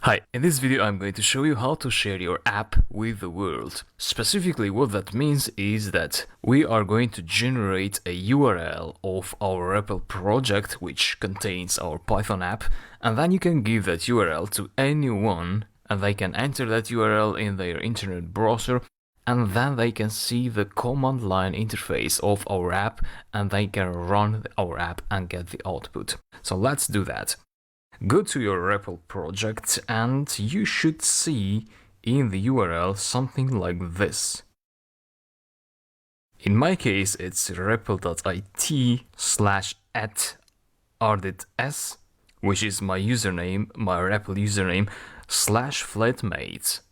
Hi, in this video I'm going to show you how to share your app with the world. Specifically what that means is that we are going to generate a URL of our REPL project which contains our Python app, and then you can give that URL to anyone and they can enter that URL in their internet browser, and then they can see the command line interface of our app and they can run our app and get the output. So let's do that. Go to your REPL project and you should see in the URL something like this. In my case it's repl.it/@ardits, which is my username, my REPL username, /flatmates.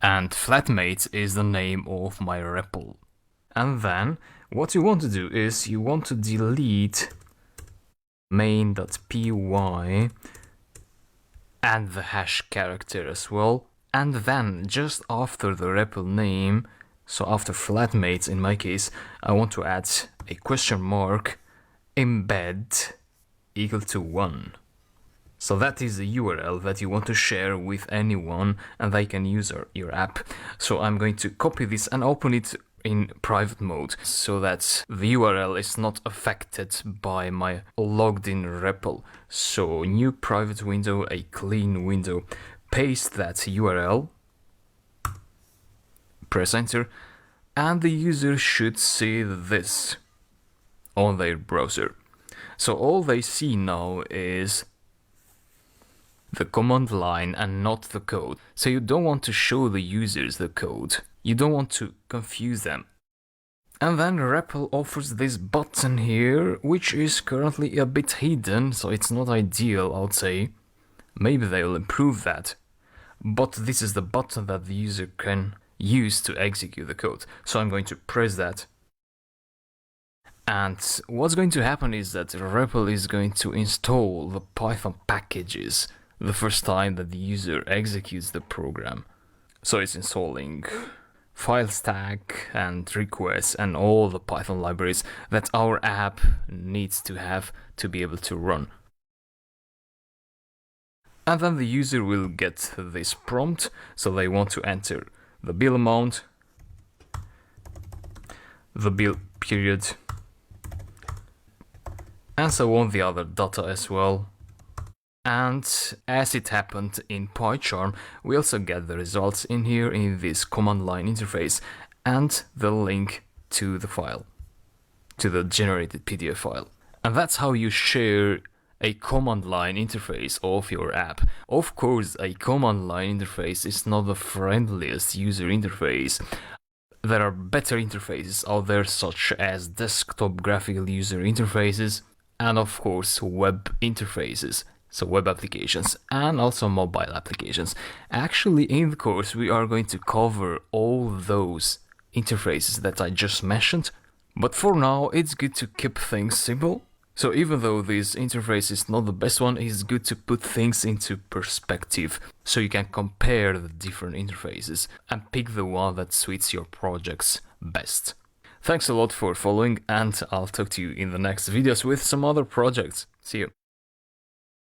And flatmates is the name of my REPL. And then what you want to do is you want to delete main.py and the hash character as well, and then just after the REPL name, so after flatmates in my case, I want to add a question mark embed equal to 1. So that is the URL that you want to share with anyone and they can use your app. So I'm going to copy this and open it in private mode so that the URL is not affected by my logged in REPL. So new private window, a clean window, paste that URL, press enter, and the user should see this on their browser. So all they see now is the command line and not the code. So you don't want to show the users the code. You don't want to confuse them. And then REPL offers this button here, which is currently a bit hidden, so it's not ideal, I would say. Maybe they'll improve that. But this is the button that the user can use to execute the code. So I'm going to press that. And what's going to happen is that REPL is going to install the Python packages the first time that the user executes the program. So it's installing file stack and requests and all the Python libraries that our app needs to have to be able to run. And then the user will get this prompt, so they want to enter the bill amount, the bill period, and so on, the other data as well. And as it happened in PyCharm, we also get the results in here in this command line interface and the link to the file, to the generated PDF file. And that's how you share a command line interface of your app. Of course, a command line interface is not the friendliest user interface. There are better interfaces out there, such as desktop graphical user interfaces and of course web interfaces. So web applications and also mobile applications. Actually, in the course we are going to cover all those interfaces that I just mentioned, but for now it's good to keep things simple. So even though this interface is not the best one, it's good to put things into perspective so you can compare the different interfaces and pick the one that suits your projects best. Thanks a lot for following, and I'll talk to you in the next videos with some other projects. See you.